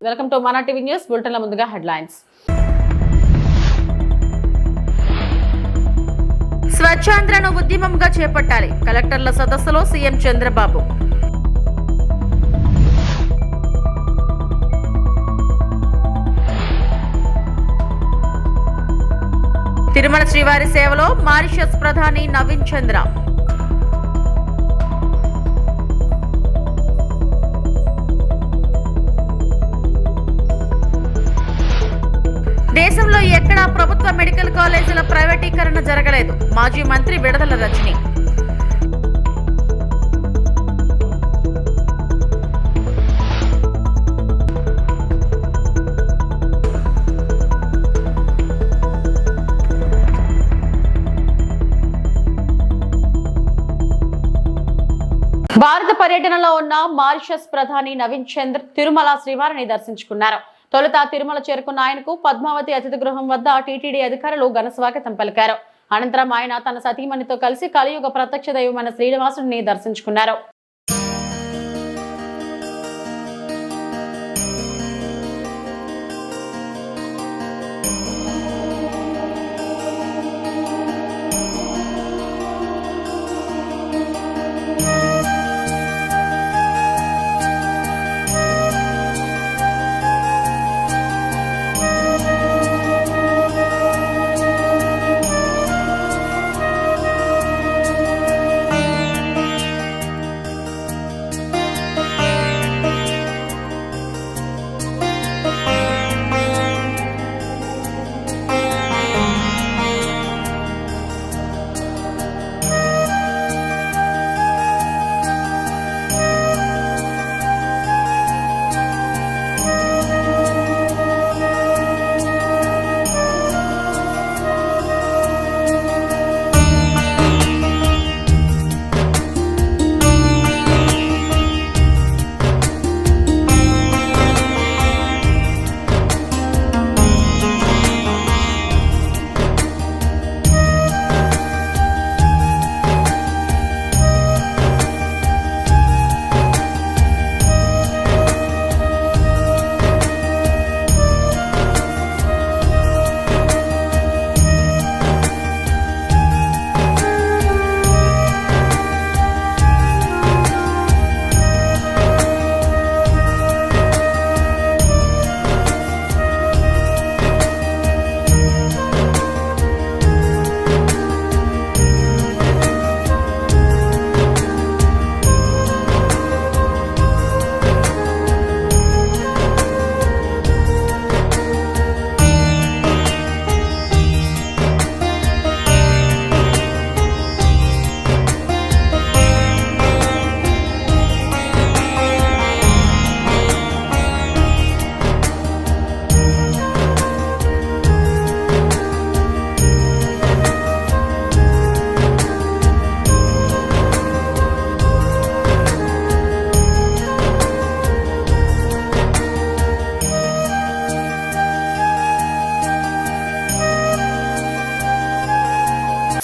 Welcome to మన TV news బులెటిన్ల ముందుగా headlines. స్వచ్ఛాంధ్రను ఉద్యమంగా చేపట్టాలి. కలెక్టర్ల సదస్సులో సీఎం చంద్రబాబు. తిరుమల శ్రీవారి సేవలో మారిషస్ ప్రధాని నవీన్ చంద్ర. దేశంలో ఎక్కడా ప్రభుత్వ మెడికల్ కాలేజీల ప్రైవేటీకరణ జరగలేదు. మాజీ మంత్రి విడదల రజని. భారత పర్యటనలో ఉన్న మారిషస్ ప్రధాని నవీన్ చంద్ర తిరుమల శ్రీవారిని దర్శించుకున్నారు. తొలుత తిరుమల చేరుకున్న ఆయనకు పద్మావతి అతిథి గృహం వద్ద టీటీడీ అధికారులు ఘన స్వాగతం పలికారు. అనంతరం ఆయన తన సతీమణితో కలిసి కలియుగ ప్రత్యక్ష దైవమైన శ్రీనివాసుడిని దర్శించుకున్నారు.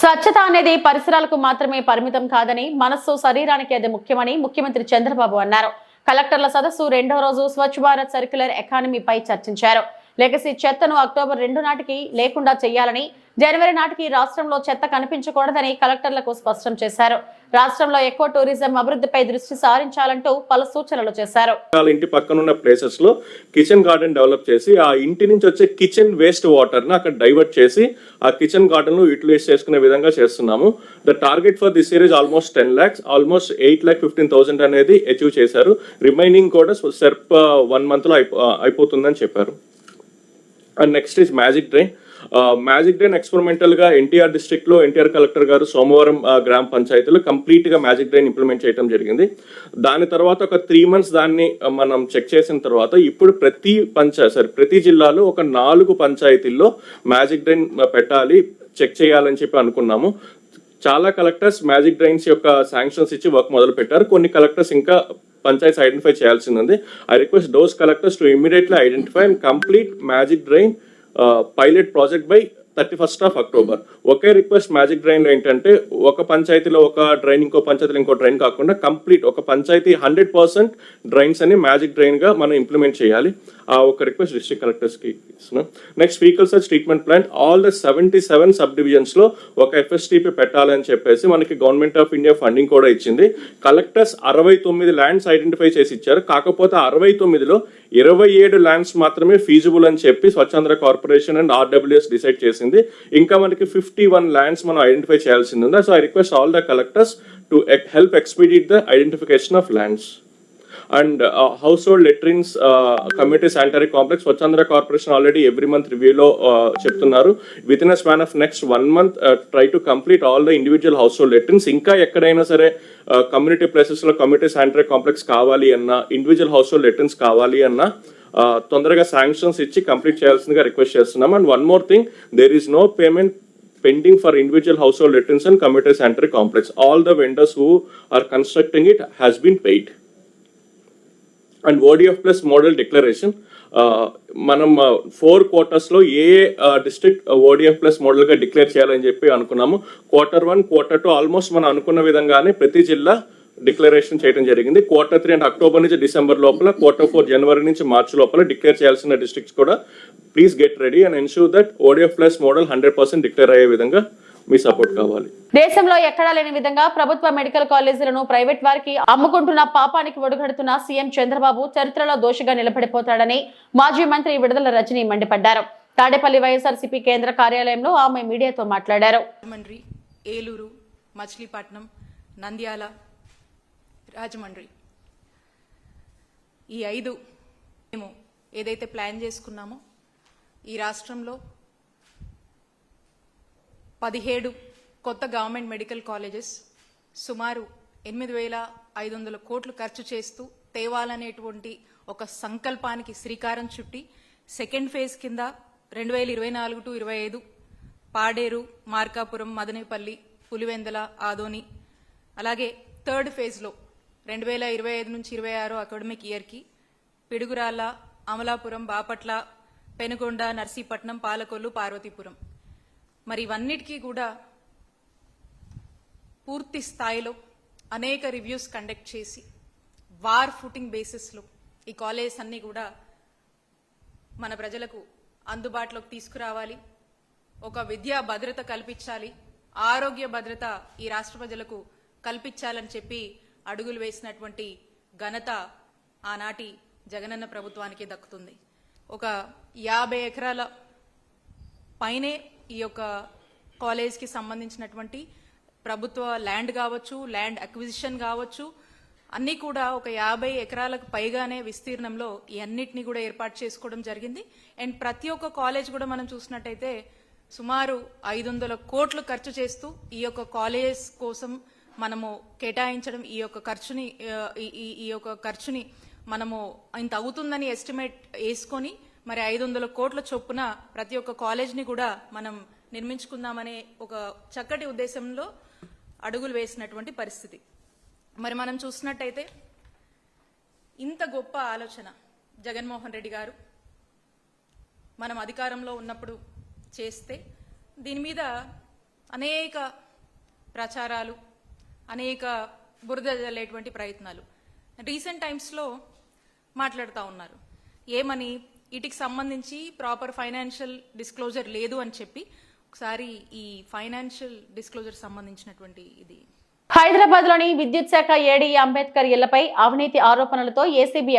స్వచ్ఛత అనేది పరిసరాలకు మాత్రమే పరిమితం కాదని, మనస్సు శరీరానికి అది ముఖ్యమని ముఖ్యమంత్రి చంద్రబాబు అన్నారు. కలెక్టర్ల సదస్సు 2వ రోజు స్వచ్ఛ భారత్ సర్క్యులర్ ఎకానమీపై చర్చించారు. లెగసీ చెత్తను అక్టోబర్ 2 నాటికి లేకుండా చేయాలని, జనవరి నాటికి రాష్ట్రంలో చెత్త కనిపించకూడదని కలెక్టర్లకు స్పష్టం చేశారు. రాష్ట్రంలో ఎక్కువ టూరిజం అభివృద్ధిపై దృష్టి సారించాలంటూ పలు సూచనలు చేశారు. ఇంటి పక్కనున్న ప్లేసెస్ లో కిచెన్ గార్డెన్ డెవలప్ చేసి ఆ ఇంటి నుంచి వచ్చే కిచెన్ వేస్ట్ వాటర్ ని అక్కడ డైవర్ట్ చేసి ఆ కిచెన్ గార్డెన్ లో యూటిలైజ్ చేసుకునే విధంగా చేస్తున్నాము. The target for this year is almost 10 lakhs, almost 8,15,000 అనేది అచీవ్ చేశారు. రిమైనింగ్ కూడా సెర్ప్ 1 month లో అయిపోతుందని చెప్పారు. And next is magic drain. Magic drain experimental గా ఎన్టీఆర్ డిస్ట్రిక్ట్ లో ఎన్టీఆర్ కలెక్టర్ గారు సోమవారం గ్రామ పంచాయతీలో కంప్లీట్ గా మ్యాజిక్ డ్రైన్ ఇంప్లిమెంట్ చేయడం జరిగింది. దాని తర్వాత ఒక 3 months దాన్ని మనం చెక్ చేసిన తర్వాత ఇప్పుడు ప్రతి జిల్లాలో ఒక 4 పంచాయతీల్లో మ్యాజిక్ డ్రైన్ పెట్టాలి, చెక్ చేయాలని చెప్పి అనుకున్నాము. చాలా కలెక్టర్స్ మ్యాజిక్ డ్రైన్స్ యొక్క శాంక్షన్స్ ఇచ్చి వర్క్ మొదలు పెట్టారు. కొన్ని కలెక్టర్స్ ఇంకా పంచాయత్ ఐడెంటిఫై చేయాల్సి ఉంది. I request those collectors to immediately identify and complete magic drain pilot project by 31st of October. Okay request magic drain లో ఏంటంటే ఒక పంచాయతీలో ఒక డ్రైన్, ఇంకో పంచాయతీలో ఇంకో డ్రైన్ కాకుండా కంప్లీట్ ఒక పంచాయతీ 100% డ్రైన్స్ అని మ్యాజిక్ డ్రైన్ గా మనం ఇంప్లిమెంట్ చేయాలి. ఆ ఒక రిక్వెస్ట్ డిస్ట్రిక్ట్ కలెక్టర్స్ కి ఇస్తున్నాం. Next faecal search treatment plant all the 77 sub divisions లో ఒక FSTP పెట్టాలని చెప్పేసి మనకి గవర్నమెంట్ ఆఫ్ ఇండియా ఫండింగ్ కూడా ఇచ్చింది. కలెక్టర్స్ 69 ల్యాండ్స్ ఐడెంటిఫై చేసి ఇచ్చారు. కాకపోతే 69లో 27 ల్యాండ్స్ మాత్రమే ఫీజిబుల్ అని చెప్పి Swachhandhra corporation and RWS decide చేసింది. ఇంకా మనకి 51 ల్యాండ్స్ మనం ఐడెంటిఫై చేయాల్సింది ఉంది. So I request all the collectors to help expedite the identification of lands. And household latrines community sanitary complex Swachhandhra corporation already every month రివ్యూలో చెప్తున్నారు. Within a span of next 1 month try to complete all the individual household latrines. ఇంకా ఎక్కడైనా సరే community places లో community sanitary complex కావాలి అన్నా, individual household latrines కావాలి అన్నా తొందరగా శాంక్షన్స్ ఇచ్చి కంప్లీట్ చేయాల్సిందిగా రిక్వెస్ట్ చేస్తున్నాం. And one more thing, there is no payment pending for individual household latrines and community sanitary complex. All the vendors who are constructing it has been paid. And ODF plus model declaration, మనం 4 quarters లో ఏ district ODF plus model గా declare చేయాలని చెప్పి అనుకున్నాము. Q1, Q2 almost మనం అనుకున్న విధంగానే ప్రతి జిల్లా డిక్లరేషన్ చేయడం జరిగింది. Q3 అంటే అక్టోబర్ నుంచి డిసెంబర్ లోపల, Q4 జనవరి నుంచి మార్చి లోపల డిక్లేర్ చేయాల్సిన డిస్ట్రిక్ట్స్ కూడా please get ready and ensure that ODF plus model 100% declare అయ్యే విధంగా మీ సపోర్ట్ కావాలి. దేశంలో ఎక్కడా లేని విధంగా ప్రభుత్వ మెడికల్ కాలేజీలను ప్రైవేట్ వారికి అమ్ముకుంటున్న పాపానికి ఒడుగడుతున్న సీఎం చంద్రబాబు చరిత్రలో దోషిగా నిలబడిపోతాడని మాజీ మంత్రి విడుదల రజనీ మండిపడ్డారు. తాడేపల్లి వైఎస్ఆర్సీపీ కేంద్ర కార్యాలయంలో ఆమె మీడియాతో మాట్లాడారు. ఏలూరు, మచిలీపట్నం, నంద్యాల, రాజమండ్రి ఈ 5 మేము ఏదైతే ప్లాన్ చేసుకున్నామో ఈ రాష్ట్రంలో 17 కొత్త గవర్నమెంట్ మెడికల్ కాలేజెస్ సుమారు 8,500 కోట్లు ఖర్చు చేస్తూ తేవాలనేటువంటి ఒక సంకల్పానికి శ్రీకారం చుట్టి సెకండ్ ఫేజ్ కింద 2024 to 25 పాడేరు, మార్కాపురం, మదనేపల్లి, పులివెందల, ఆదోని, అలాగే థర్డ్ ఫేజ్లో 2025 నుంచి 26 అకాడమిక్ ఇయర్కి పిడుగురాళ్ళ, అమలాపురం, బాపట్ల, పెనుగొండ, నర్సీపట్నం, పాలకొల్లు, పార్వతీపురం. మరి ఇవన్నిటికీ కూడా పూర్తి స్థాయిలో అనేక రివ్యూస్ కండక్ట్ చేసి వార్ ఫుటింగ్ బేసిస్లో ఈ కాలేజెస్ అన్నీ కూడా మన ప్రజలకు అందుబాటులోకి తీసుకురావాలి. ఒక విద్యా భద్రత కల్పించాలి, ఆరోగ్య భద్రత ఈ రాష్ట్ర ప్రజలకు కల్పించాలని చెప్పి అడుగులు వేసినటువంటి ఘనత ఆనాటి జగనన్న ప్రభుత్వానికి దక్కుతుంది. ఒక 50 ఎకరాల పైనే ఈ యొక్క కాలేజ్కి సంబంధించినటువంటి ప్రభుత్వ ల్యాండ్ కావచ్చు, ల్యాండ్ అక్విజిషన్ కావచ్చు, అన్నీ కూడా ఒక 50 ఎకరాలకు పైగానే విస్తీర్ణంలో ఈ అన్నిటినీ కూడా ఏర్పాటు చేసుకోవడం జరిగింది. అండ్ ప్రతి ఒక్క కాలేజ్ కూడా మనం చూసినట్టయితే సుమారు 500 కోట్లు ఖర్చు చేస్తూ ఈ యొక్క కాలేజ్ కోసం మనము కేటాయించడం, ఈ యొక్క ఖర్చుని మనము ఇంత అవుతుందని ఎస్టిమేట్ వేసుకొని మరి 500 కోట్ల చొప్పున ప్రతి ఒక్క కాలేజ్ని కూడా మనం నిర్మించుకుందామనే ఒక చక్కటి ఉద్దేశంలో అడుగులు వేసినటువంటి పరిస్థితి. మరి మనం చూసినట్టయితే ఇంత గొప్ప ఆలోచన జగన్మోహన్ రెడ్డి గారు మనం అధికారంలో ఉన్నప్పుడు చేస్తే దీని మీద అనేక ప్రచారాలు, అనేక బురద జల్లేటువంటి ప్రయత్నాలు రీసెంట్ టైమ్స్లో మాట్లాడుతూ ఉన్నారు. ఏమని, వీటికి సంబంధించి ప్రాపర్ ఫైనాన్షియల్ డిస్క్లోజర్ లేదు అని చెప్పి ఒకసారి ఈ ఫైనాన్షియల్ డిస్క్లోజర్ సంబంధించినటువంటి ఇది. హైదరాబాద్ లోని విద్యుత్ శాఖ ఏడీ అంబేద్కర్ ఇళ్లపై అవినీతి ఆరోపణలతో ఏసీబీ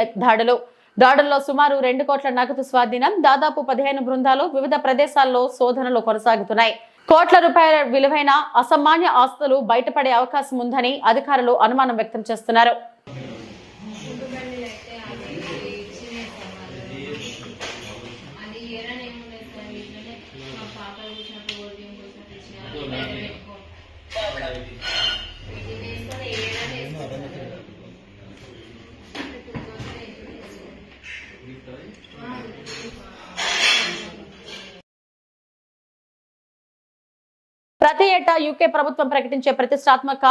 దాడుల్లో సుమారు 2 కోట్ల నగదు స్వాధీనం, దాదాపు 15 బృందాలు వివిధ ప్రదేశాల్లో శోధనలు కొనసాగుతున్నాయి. కోట్ల రూపాయల విలువైన అసామాన్య ఆస్తులు బయటపడే అవకాశం ఉందని అధికారులు అనుమానం వ్యక్తం చేస్తున్నారు. ప్రతి ఏటా యూకే ప్రభుత్వం ప్రకటించే ప్రతిష్టాత్మక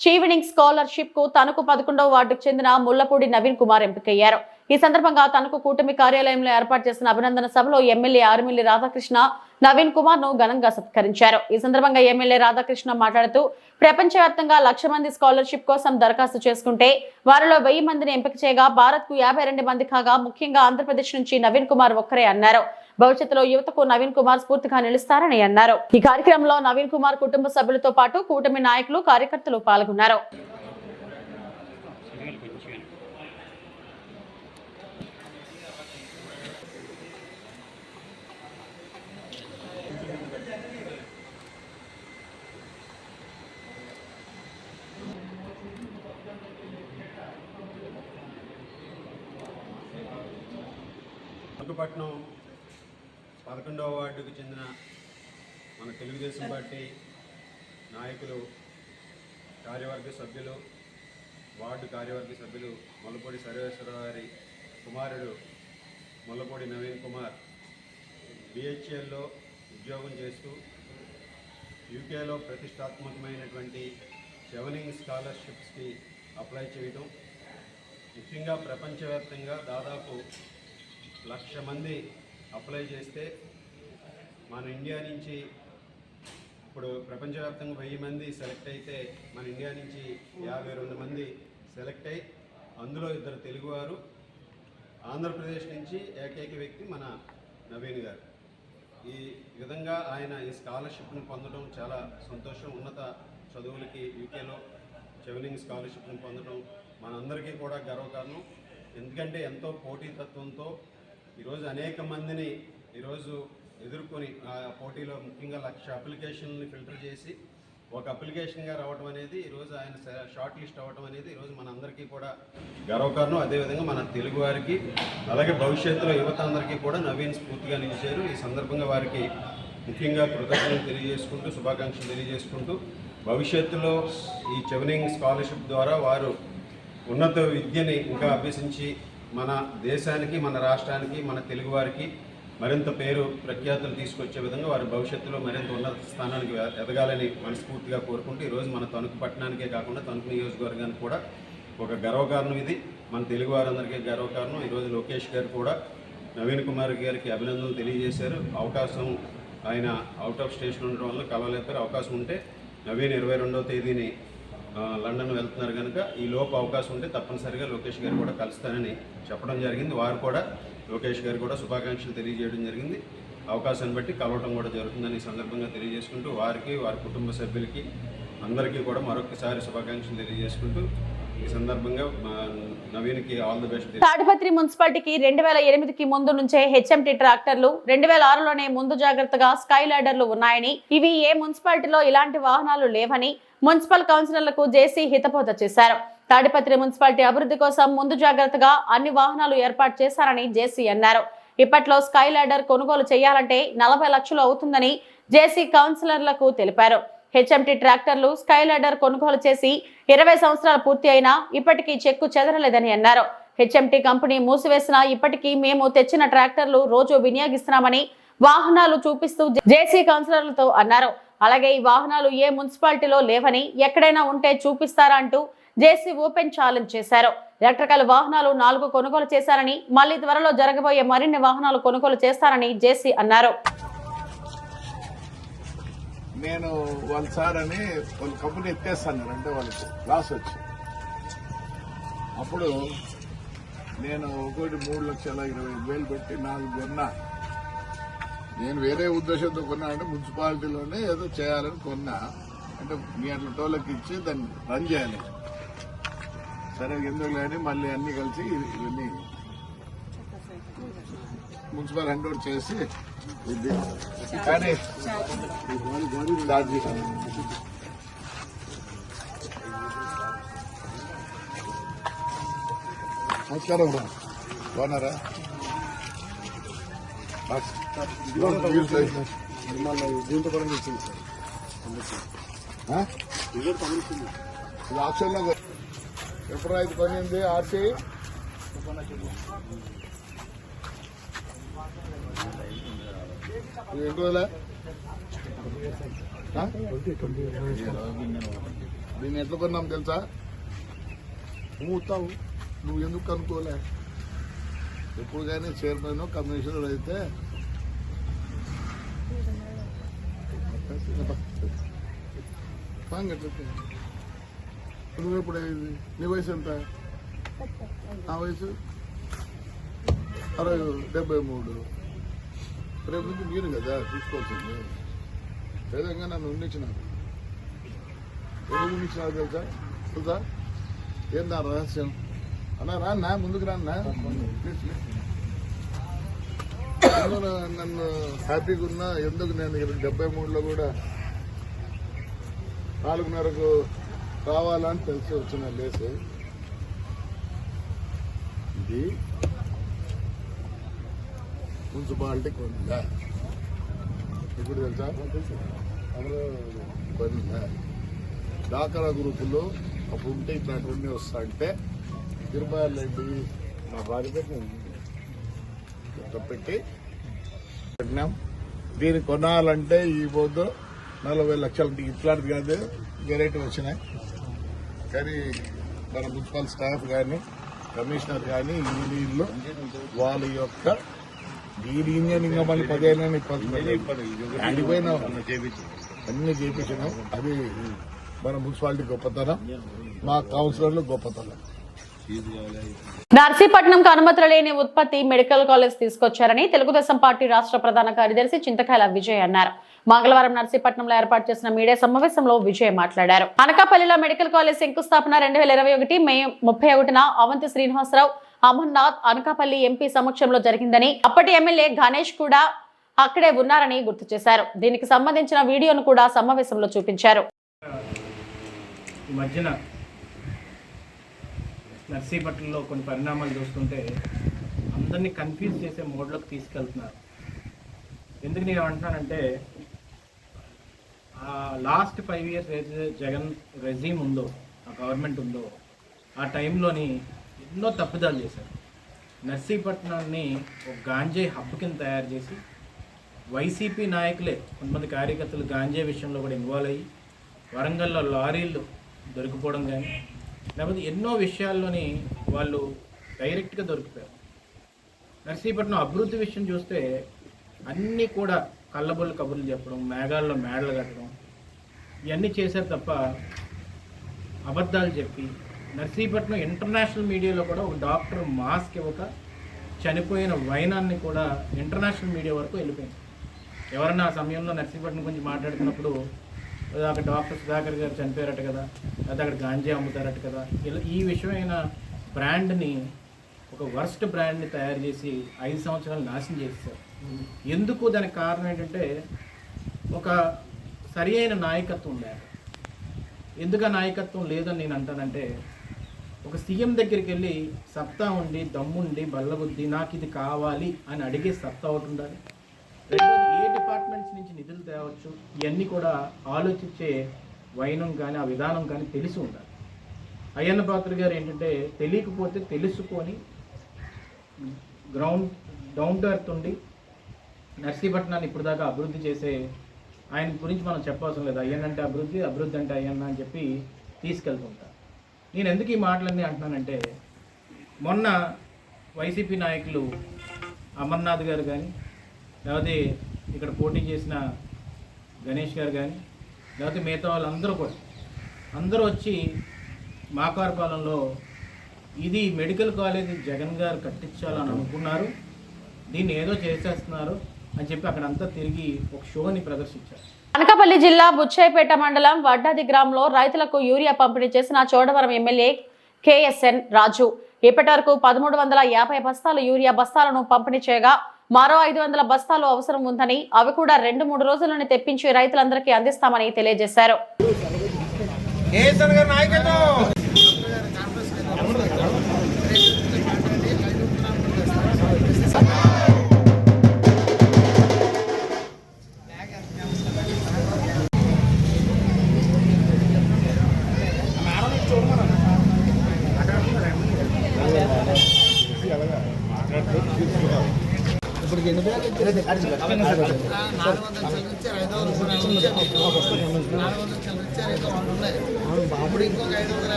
చీవినింగ్ స్కాలర్షిప్ కు తణుకు 11వ వార్డుకు చెందిన ముళ్లపూడి నవీన్ కుమార్ ఎంపికయ్యారు. ఈ సందర్భంగా తణుకు కూటమి కార్యాలయంలో ఏర్పాటు చేసిన అభినందన సభలో ఎమ్మెల్యే ఆర్మిల్లి రాధాకృష్ణ నవీన్ కుమార్ ను ఘనంగా సత్కరించారు. ఈ సందర్భంగా ఎమ్మెల్యే రాధాకృష్ణ మాట్లాడుతూ ప్రపంచవ్యాప్తంగా 1,00,000 మంది స్కాలర్షిప్ కోసం దరఖాస్తు చేసుకుంటే వారిలో 1000 మందిని ఎంపిక చేయగా భారత్ కు 52 మంది కాగా ముఖ్యంగా ఆంధ్రప్రదేశ్ నుంచి నవీన్ కుమార్ ఒక్కరే అన్నారు. భవిష్యత్తులో యువతకు నవీన్ కుమార్ స్ఫూర్తిగా నిలుస్తారని అన్నారు. ఈ కార్యక్రమంలో నవీన్ కుమార్ కుటుంబ సభ్యులతో పాటు కూటమి నాయకులు, కార్యకర్తలు పాల్గొన్నారు. విశాఖపట్నం 11వ వార్డుకు చెందిన మన తెలుగుదేశం పార్టీ నాయకులు, కార్యవర్గ సభ్యులు, వార్డు కార్యవర్గ సభ్యులు ముల్లపూడి సర్వేశ్వరరావు గారి కుమారుడు ముల్లపూడి నవీన్ కుమార్ BHLలో ఉద్యోగం చేస్తూ యూకేలో ప్రతిష్టాత్మకమైనటువంటి చెవనింగ్ స్కాలర్షిప్స్కి అప్లై చేయడం, ముఖ్యంగా ప్రపంచవ్యాప్తంగా దాదాపు 1,00,000 మంది అప్లై చేస్తే మన ఇండియా నుంచి ఇప్పుడు ప్రపంచవ్యాప్తంగా 1000 మంది సెలెక్ట్ అయితే మన ఇండియా నుంచి 52 మంది సెలెక్ట్ అయ్యి అందులో 2 తెలుగువారు, ఆంధ్రప్రదేశ్ నుంచి ఏకైక వ్యక్తి మన నవీన్ గారు. ఈ విధంగా ఆయన ఈ స్కాలర్షిప్ను పొందడం చాలా సంతోషం. ఉన్నత చదువులకి యూకేలో చెవనింగ్ స్కాలర్షిప్ను పొందడం మనందరికీ కూడా గర్వకారణం. ఎందుకంటే ఎంతో పోటీతత్వంతో ఈరోజు అనేక మందిని ఈరోజు ఎదుర్కొని ఆ పోటీలో ముఖ్యంగా 1,00,000 అప్లికేషన్ని ఫిల్టర్ చేసి ఒక అప్లికేషన్గా రావడం అనేది ఈరోజు ఆయన షార్ట్ లిస్ట్ అవ్వడం అనేది ఈరోజు మనందరికీ కూడా గర్వకారణం. అదేవిధంగా మన తెలుగు వారికి అలాగే భవిష్యత్తులో యువత అందరికీ కూడా నవీన్ స్ఫూర్తిగా నిలిచారు. ఈ సందర్భంగా వారికి ముఖ్యంగా కృతజ్ఞతలు తెలియజేసుకుంటూ, శుభాకాంక్షలు తెలియజేసుకుంటూ, భవిష్యత్తులో ఈ చెవనింగ్ స్కాలర్షిప్ ద్వారా వారు ఉన్నత విద్యని ఇంకా అభ్యసించి మన దేశానికి, మన రాష్ట్రానికి, మన తెలుగువారికి మరింత పేరు ప్రఖ్యాతులు తీసుకొచ్చే విధంగా వారి భవిష్యత్తులో మరింత ఉన్నత స్థానానికి ఎదగాలని మనస్ఫూర్తిగా కోరుకుంటూ ఈరోజు మన తణుకు పట్టణానికే కాకుండా తణుకు నియోజకవర్గానికి కూడా ఒక గర్వకారణం. ఇది మన తెలుగు వారందరికీ గర్వకారణం. ఈరోజు లోకేష్ గారు కూడా నవీన్ కుమార్ గారికి అభినందనలు తెలియజేశారు. అవకాశం ఆయన అవుట్ ఆఫ్ స్టేషన్ ఉండడం వల్ల కలవలేపారు. అవకాశం ఉంటే నవీన్ 22వ తేదీని లండన్ వెళ్తున్నారు కనుక ఈ లోపు అవకాశం ఉంటే తప్పనిసరిగా లోకేష్ గారు కూడా కలుస్తానని చెప్పడం జరిగింది. వారు కూడా లోకేష్ గారు కూడా శుభాకాంక్షలు తెలియజేయడం జరిగింది. అవకాశాన్ని బట్టి కలవటం కూడా జరుగుతుందని ఈ సందర్భంగా తెలియజేసుకుంటూ వారికి, వారి కుటుంబ సభ్యులకి అందరికీ కూడా మరొకసారి శుభాకాంక్షలు తెలియజేసుకుంటూ ఈ సందర్భంగా నవీన్కి ఆల్ ది బెస్ట్. తాడిపత్రి మున్సిపాలిటీకి 2008కి ముందు నుంచే HMT ట్రాక్టర్లు, 2006లోనే ముందు జాగ్రత్తగా స్కై ల్యాడర్లు ఉన్నాయని, ఇవి ఏ మున్సిపాలిటీలో ఇలాంటి వాహనాలు లేవని మున్సిపల్ కౌన్సిలర్లకు జేసీ హితబోధ చేశారు. తాడిపత్రి మున్సిపాలిటీ అభివృద్ధి కోసం ముందు జాగ్రత్తగా అన్ని వాహనాలు ఏర్పాటు చేశారని జేసీ అన్నారు. ఇప్పట్లో స్కై ల్యాడర్ కొనుగోలు చేయాలంటే 40 లక్షలు అవుతుందని జేసీ కౌన్సిలర్లకు తెలిపారు. HMT ట్రాక్టర్లు, స్కై ల్యాడర్ కొనుగోలు చేసి 20 సంవత్సరాలు పూర్తి అయినా ఇప్పటికీ చెక్కు చెదరలేదని అన్నారు. HMT కంపెనీ మూసివేసినా ఇప్పటికీ మేము తెచ్చిన ట్రాక్టర్లు రోజు వినియోగిస్తున్నామని వాహనాలు చూపిస్తూ జేసీ కౌన్సిలర్లతో అన్నారు. అలాగే ఈ వాహనాలు ఏ మున్సిపాలిటీలో లేవని, ఎక్కడైనా ఉంటే చూపిస్తారా అంటూ జేసీ ఓపెన్ ఛాలెంజ్ చేశారు. ఎలక్ట్రికల్ వాహనాలు 4 కొనుగోలు చేశారని, మళ్లీ త్వరలో జరగబోయే మరిన్ని వాహనాలు కొనుగోలు చేస్తారని జేసీ అన్నారు. నేను వాళ్ళు సార్ అని వాళ్ళు కంపెనీ ఎత్తేస్తాను అంటే వాళ్ళకి లాస్ వచ్చి, అప్పుడు నేను ఒకటి 3,20,000 పెట్టి 4 కొన్నా. నేను వేరే ఉద్దేశంతో కొన్నా అంటే మున్సిపాలిటీలోనే ఏదో చేయాలని కొన్నా. అంటే మీ అట్లా టోళ్ళకి ఇచ్చి దాన్ని రన్ చేయాలి. సరే ఎందుకు లేని మళ్ళీ అన్ని కలిసి ఇవన్నీ మున్సిపల్ హ్యాండ్ ఓవర్ చేసి ఇది కానీ స్టార్ట్ చేశాను. నమస్కారం రా, బాగున్నారా? దీంతో పని చేసింది సార్. ఇది ఆప్షన్లో ఎప్పుడు అయితే పనింది ఆర్సీ ఎన్ని రోజులే దీన్ని ఎట్లా కొన్నాం తెలుసా? మూతావు నువ్వు ఎందుకు కనుక్కోలే? ఎప్పుడు కానీ చైర్మన్ కమిషనర్ అయితే నువ్వు ఎప్పుడు నీ వయసు ఎంత? నా వయసు 73. రేపు నుంచి మీరు కదా చూసుకోవాల్సింది. విధంగా నన్ను ఉండించినారు. ఎందుకు ఉండించినారు తెలుసా? ఏందా రహస్యం అన్నా? రాన్నా ముందుకు రాన్నా. నన్ను హ్యాపీగా ఉన్నా. ఎందుకు నేను 73లో కూడా 4:30కు రావాలని తెలిసి వచ్చిన లేసు ఇది. మున్సిపాలిటీ కొనిందా ఇప్పుడు తెలుసా? అందులో కొనిందా? డాకరా గ్రూపులో అప్పుడు ఉంటే ఇట్లాంటివన్నీ వస్తా అంటే తిరుపతి మా భార్య పెట్టి పెట్టినాం. దీన్ని కొనాలంటే ఈ పొద్దు 40 లక్షలు ఇట్లాంటిది కాదు, వెరైటీ వచ్చినాయి. కానీ మన మున్సిపల్ స్టాఫ్ కానీ కమిషనర్ కానీ ఇంజనీర్లు వాళ్ళ యొక్క దీని ఇంజనీరింగ్ మళ్ళీ 15 అడిపోయినా అన్ని చేయించినాం. అది మన మున్సిపాలిటీ గొప్పతనం, మా కౌన్సిలర్లు గొప్పతనం. నర్సీపట్నంకు అనుమతులు లేని ఉత్పత్తి మెడికల్ కాలేజ్ తీసుకొచ్చారని తెలుగుదేశం పార్టీ రాష్ట్ర ప్రధాన కార్యదర్శి చింతకాయల విజయ్ అన్నారు. మంగళవారం నర్సీపట్నంలో ఏర్పాటు చేసిన మీడియా సమావేశంలో విజయ్ మాట్లాడారు. అనకాపల్లిలో మెడికల్ కాలేజ్ శంకుస్థాపన 2021 మే 31న అవంతి శ్రీనివాసరావు, అమర్నాథ్, అనకాపల్లి ఎంపీ సమక్షంలో జరిగిందని, అప్పటి ఎమ్మెల్యే గణేష్ కూడా అక్కడే ఉన్నారని గుర్తు చేశారు. దీనికి సంబంధించిన వీడియోను కూడా సమావేశంలో చూపించారు. ఈ మధ్యన నర్సీపట్నంలో కొన్ని పరిణామాలు చూస్తుంటే అందరినీ కన్ఫ్యూజ్ చేసే మోడ్లోకి తీసుకెళ్తున్నారు. ఎందుకు నేను ఏమంటున్నానంటే లాస్ట్ 5 years ఏదైతే జగన్ రెజీమ్ ఉందో, ఆ గవర్నమెంట్ ఉందో, ఆ టైంలోని ఎన్నో తప్పిదాలు చేశారు. నర్సీపట్నాన్ని ఒక గాంజాయి హబ్ కింద తయారు చేసి వైసీపీ నాయకులే కొంతమంది కార్యకర్తలు గాంజాయి విషయంలో కూడా ఇన్వాల్వ్ అయ్యి వరంగల్లో లారీలు దొరికిపోవడం కానీ, లేకపోతే ఎన్నో విషయాల్లోని వాళ్ళు డైరెక్ట్గా దొరికిపోయారు. నర్సీపట్నం అభివృద్ధి విషయం చూస్తే అన్నీ కూడా కళ్ళబొల్లు కబుర్లు చెప్పడం, మేఘాల్లో మేడలు కట్టడం, ఇవన్నీ చేశారు తప్ప అబద్ధాలు చెప్పి నర్సీపట్నం ఇంటర్నేషనల్ మీడియాలో కూడా ఒక డాక్టర్ మాస్క్ ఇవ్వక చనిపోయిన వైనాన్ని కూడా ఇంటర్నేషనల్ మీడియా వరకు వెళ్ళిపోయింది. ఎవరన్నా ఆ సమయంలో నర్సీపట్నం గురించి మాట్లాడుతున్నప్పుడు అక్కడ డాక్టర్ సుధాకర్ గారు చనిపోయారట కదా, లేదా అక్కడ గాంజా అమ్ముతారట కదా, ఇలా ఈ విషయమైన బ్రాండ్ని, ఒక వర్స్ట్ బ్రాండ్ని తయారు చేసి 5 సంవత్సరాలు నాశనం చేశారు. ఎందుకు? దానికి కారణం ఏంటంటే ఒక సరి అయిన నాయకత్వం లేదు. ఎందుకు ఆ నాయకత్వం లేదని నేను అంటానంటే, ఒక సీఎం దగ్గరికి వెళ్ళి సత్తా ఉండి, దమ్ముండి, బల్లబుద్ధి, నాకు ఇది కావాలి అని అడిగే సత్తా ఒకటి ఉండాలి. రెండోది, ఏ డిపార్ట్మెంట్స్ నుంచి నిధులు తేవచ్చు, ఇవన్నీ కూడా ఆలోచించే వైనం కానీ ఆ విధానం కానీ తెలిసి ఉండాలి. అయ్యన్న పాత్ర గారు ఏంటంటే తెలియకపోతే తెలుసుకొని గ్రౌండ్ డౌన్ టు ఎర్త్ ఉండి నర్సీపట్నాన్ని ఇప్పుడు దాకా అభివృద్ధి చేసే ఆయన గురించి మనం చెప్పవలసిన లేదు. అయ్యన్న అంటే అభివృద్ధి, అభివృద్ధి అంటే అయ్యన్న అని చెప్పి తీసుకెళ్తుంటారు. నేను ఎందుకు ఈ మాటలన్నీ అంటున్నానంటే, మొన్న వైసీపీ నాయకులు అమర్నాథ్ గారు కానీ, లేకపోతే ఇక్కడ పోటీ చేసిన గణేష్ గారు కానీ, లేకపోతే మిగతా వాళ్ళందరూ కూడా అందరూ వచ్చి మాకారపాలెంలో ఇది మెడికల్ కాలేజీ జగన్ గారు కట్టించాలని అనుకున్నారు, దీన్ని ఏదో చేసేస్తున్నారు అని చెప్పి అక్కడంతా తిరిగి ఒక షోని ప్రదర్శించారు. అనకాపల్లి జిల్లా బుచ్చాయిపేట మండలం వడ్డాది గ్రామంలో రైతులకు యూరియా పంపిణీ చేసిన చోడవరం ఎమ్మెల్యే కేఎస్ఎన్ రాజు ఇప్పటి వరకు 1350 బస్తాల యూరియా బస్తాలను పంపిణీ చేయగా మరో 500 బస్తాలు అవసరం ఉందని, అవి కూడా 2-3 రోజుల్లోనే తెప్పించి రైతులందరికీ అందిస్తామని తెలియజేశారు.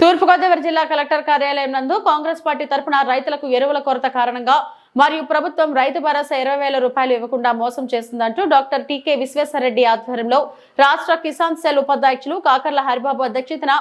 తూర్పుగోదావరి జిల్లా కలెక్టర్ కార్యాలయం నందు కాంగ్రెస్ పార్టీ తరఫున రైతులకు ఎరువుల కొరత కారణంగా మరియు ప్రభుత్వం రైతు భరోసా 20,000 రూపాయలు ఇవ్వకుండా మోసం చేస్తుందంటూ డాక్టర్ టీకే విశ్వేశ్వరరెడ్డి ఆధ్వర్యంలో రాష్ట్ర కిసాన్ సెల్ ఉపాధ్యక్షులు కాకర్ల హరిబాబు అధ్యక్షతన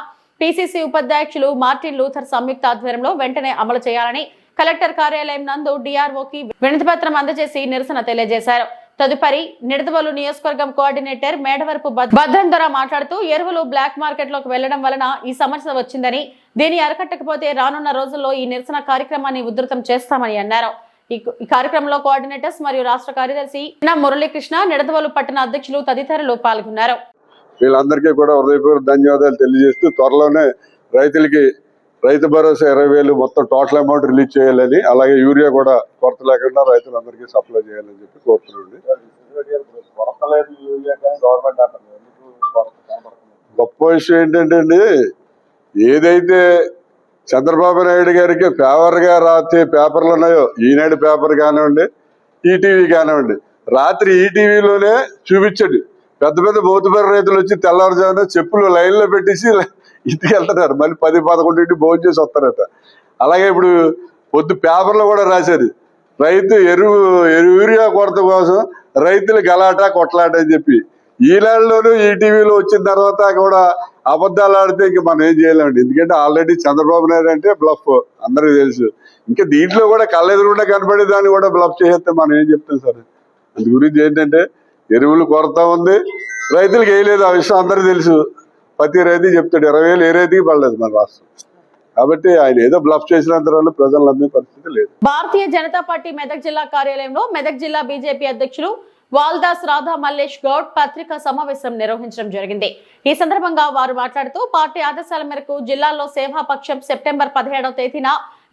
పిసిసి ఉపాధ్యక్షులు మార్టిన్ లూథర్ సంయుక్త ఆధ్వర్యంలో వెంటనే అమలు చేయాలని కలెక్టర్ కార్యాలయం నందు డిఆర్ఓకి వినతిపత్రం అందజేసి నిరసన తెలియజేశారు. తదుపరి నిడదవోలు నియోజకవర్గం కోఆర్డినేటర్ మేడవరపు భద్రం ద్వారా మాట్లాడుతూ ఎరువులు బ్లాక్ మార్కెట్ లోకి వెళ్లడం వలన ఈ సమస్య వచ్చిందని, దీన్ని అరికట్టకపోతే రానున్న రోజుల్లో ఈ నిరసన కార్యక్రమాన్ని ఉధృతం చేస్తామని అన్నారు. ఈ కార్యక్రమంలో కోఆర్డినేటర్స్ మరియు రాష్ట్ర కార్యదర్శి మురళీకృష్ణ, నిడదవోలు పట్టణ అధ్యక్షులు తదితరులు పాల్గొన్నారు. వీళ్ళందరికీ కూడా హృదయపూర్వక ధన్యవాదాలు తెలియజేస్తూ త్వరలోనే రైతులకి రైతు భరోసా 20,000 మొత్తం టోటల్ అమౌంట్ రిలీజ్ చేయాలని, అలాగే యూరియా కూడా కొరత లేకుండా రైతులందరికీ సప్లై చేయాలని చెప్పి కోరుతున్నాండి. గొప్ప విషయం ఏంటంటే అండి, ఏదైతే చంద్రబాబు నాయుడు గారికి ఫేవర్గా రాసే పేపర్లు ఉన్నాయో, ఈనాడు పేపర్ కానివ్వండి, ఈటీవీ కానివ్వండి, రాత్రి ఈటీవీలోనే చూపించండి. పెద్ద పెద్ద మోతుబరి రైతులు వచ్చి తెల్లవారుజామున చెప్పులు లైన్లో పెట్టేసి ఇంటికి వెళ్తున్నారు. మళ్ళీ 10-11 భోజనం చేసి వస్తారట. అలాగే ఇప్పుడు పొద్దు పేపర్లో కూడా రాశారు, రైతు యూరియా కొరత కోసం రైతులు గలాట కొట్లాట అని చెప్పి. ఈనాడులోనూ ఈటీవీలో వచ్చిన తర్వాత కూడా అబద్ధాలు ఆడితే ఇంక మనం ఏం చేయలేమండి. ఎందుకంటే ఆల్రెడీ చంద్రబాబు నాయుడు అంటే బ్లఫ్ అందరికీ తెలుసు. ఇంకా దీంట్లో కూడా కళ్ళెదురుకుండా కనబడే దాన్ని కూడా బ్లఫ్ చేస్తే మనం ఏం చెప్తాం సార్? అందు గురించి ఏంటంటే ఎరువులు కొరత ఉంది, రైతులకు వేయలేదు. ఆ విషయం అందరికీ తెలుసు. ప్రతి రైతు చెప్తాడు 20,000 ఏ రైతుకి పడలేదు మన రాష్ట్రం. కాబట్టి ఆయన ఏదో బ్లఫ్ చేసినంత వల్ల ప్రజలు నమ్మే పరిస్థితి లేదు. భారతీయ జనతా పార్టీ మెదక్ జిల్లా కార్యాలయంలో మెదక్ జిల్లా బీజేపీ అధ్యక్షులు వాల్దాస్ రాధా మల్లేష్ గౌడ్ పత్రికా సమావేశం నిర్వహించడం జరిగింది. ఈ సందర్భంగా వారు మాట్లాడుతూ పార్టీ ఆదేశాల మేరకు జిల్లాలో సేవాపక్షం సెప్టెంబర్ 17వ తేదీన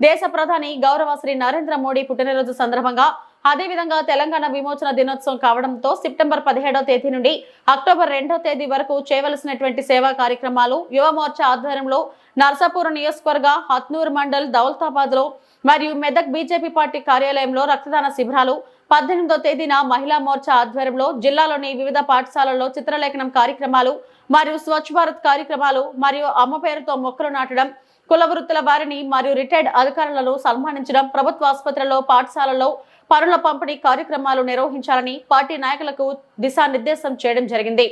దేశ ప్రధాని గౌరవ శ్రీ నరేంద్ర మోడీ పుట్టినరోజు సందర్భంగా, అదేవిధంగా తెలంగాణ విమోచన దినోత్సవం కావడంతో సెప్టెంబర్ 17వ తేదీ నుండి అక్టోబర్ 2వ తేదీ వరకు చేయవలసినటువంటి సేవా కార్యక్రమాలు యువ మోర్చా ఆధ్వర్యంలో నర్సాపూర్ నియోజకవర్గ హత్నూర్ మండల్ దౌలతాబాద్ లో మరియు మెదక్ బీజేపీ పార్టీ కార్యాలయంలో రక్తదాన శిబిరాలు, 18వ తేదీన మహిళా మోర్చా ఆధ్వర్యంలో జిల్లాలోని వివిధ పాఠశాలల్లో చిత్రలేఖనం కార్యక్రమాలు మరియు స్వచ్ఛ భారత్ కార్యక్రమాలు మరియు అమ్మ పేరుతో మొక్కలు నాటడం, కుల వృత్తుల వారిని మరియు రిటైర్డ్ అధికారులను సన్మానించడం, ప్రభుత్వ ఆసుపత్రుల్లో పాఠశాలల్లో పనుల పంపిణీ కార్యక్రమాలు నిర్వహించాలని పార్టీ నాయకులకు దిశానిర్దేశం చేయడం జరిగింది.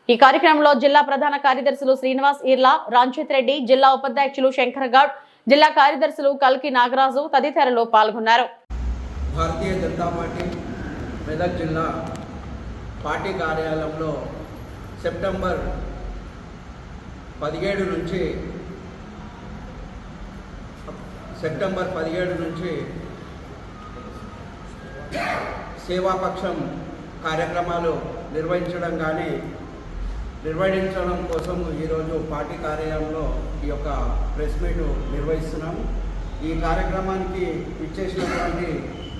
ఈ కార్యక్రమంలో జిల్లా ప్రధాన కార్యదర్శులు శ్రీనివాస్ ఈర్లా, రాంచిత్ రెడ్డి, జిల్లా ఉపాధ్యక్షులు శంకర్ గౌడ్, జిల్లా కార్యదర్శులు కల్కి నాగరాజు తదితరులు పాల్గొన్నారు. భారతీయ జనతా పార్టీ మెదక్ జిల్లా పార్టీ కార్యాలయంలో సెప్టెంబర్ 17 నుంచి సేవాపక్షం కార్యక్రమాలు నిర్వహించడం కోసం ఈరోజు పార్టీ కార్యాలయంలో ఈ యొక్క ప్రెస్ మీట్ నిర్వహిస్తున్నాము. ఈ కార్యక్రమానికి ఇచ్చేసినటువంటి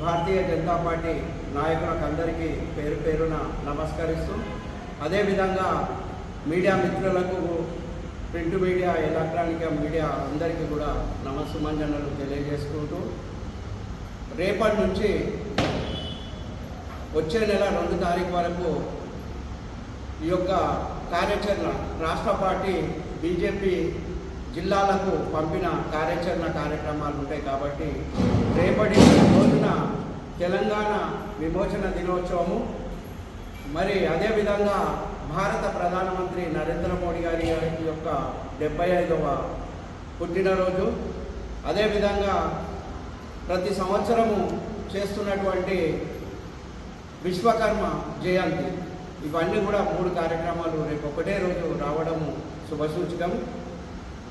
భారతీయ జనతా పార్టీ నాయకులకు అందరికీ పేరు పేరున నమస్కరిస్తూ, అదేవిధంగా మీడియా మిత్రులకు, ప్రింట్ మీడియా, ఎలక్ట్రానిక్ మీడియా అందరికీ కూడా నమస్సుమంజనలు తెలియజేసుకుంటూ, రేపటి నుంచి వచ్చే నెల 2వ తారీఖు వరకు ఈ యొక్క కార్యాచరణ రాష్ట్ర పార్టీ బీజేపీ జిల్లాలకు పంపిన కార్యాచరణ కార్యక్రమాలు ఉంటాయి. కాబట్టి రేపటి రోజున తెలంగాణ విమోచన దినోత్సవము, మరి అదేవిధంగా భారత ప్రధానమంత్రి నరేంద్ర మోడీ గారి యొక్క 75వ పుట్టినరోజు, అదేవిధంగా ప్రతి సంవత్సరము చేస్తున్నటువంటి విశ్వకర్మ జయంతి, ఇవన్నీ కూడా 3 కార్యక్రమాలు రేపు ఒకటే రోజు రావడము శుభసూచకం.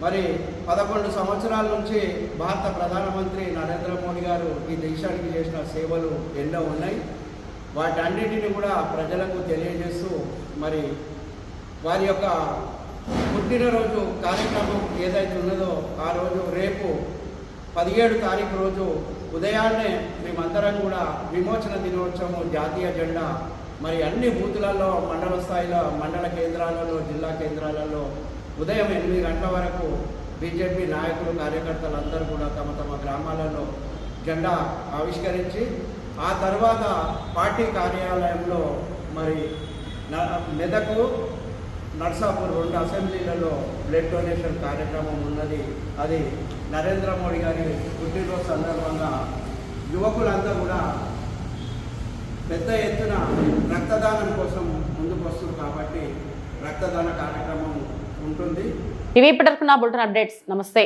మరి 11 సంవత్సరాల నుంచి భారత ప్రధానమంత్రి నరేంద్ర మోడీ గారు ఈ దేశానికి చేసిన సేవలు ఎన్నో ఉన్నాయి. వాటన్నిటిని కూడా ప్రజలకు తెలియజేస్తూ, మరి వారి యొక్క పుట్టినరోజు కార్యక్రమం ఏదైతే ఉన్నదో ఆ రోజు రేపు 17 తారీఖు రోజు ఉదయాన్నే మేమందరం కూడా విమోచన దినోత్సవం జాతీయ జెండా మరి అన్ని బూతులలో, మండల స్థాయిలో, మండల కేంద్రాలలో, జిల్లా కేంద్రాలలో ఉదయం 8 గంటల వరకు బీజేపీ నాయకులు, కార్యకర్తలు అందరూ కూడా తమ తమ గ్రామాలలో జెండా ఆవిష్కరించి, ఆ తర్వాత పార్టీ కార్యాలయంలో మరి మెదకు, నర్సాపూర్ 2 అసెంబ్లీలలో బ్లడ్ డొనేషన్ కార్యక్రమం ఉన్నది. అది నరేంద్ర మోడీ గారి పుట్టినరోజు సందర్భంగా యువకులంతా కూడా పెద్ద ఎత్తున రక్తదానం కోసం ముందుకు వస్తుంది కాబట్టి రక్తదాన కార్యక్రమం ఉంటుంది. ఇవి ఇప్పటివరకు నా బులెటిన్ అప్డేట్స్. నమస్తే.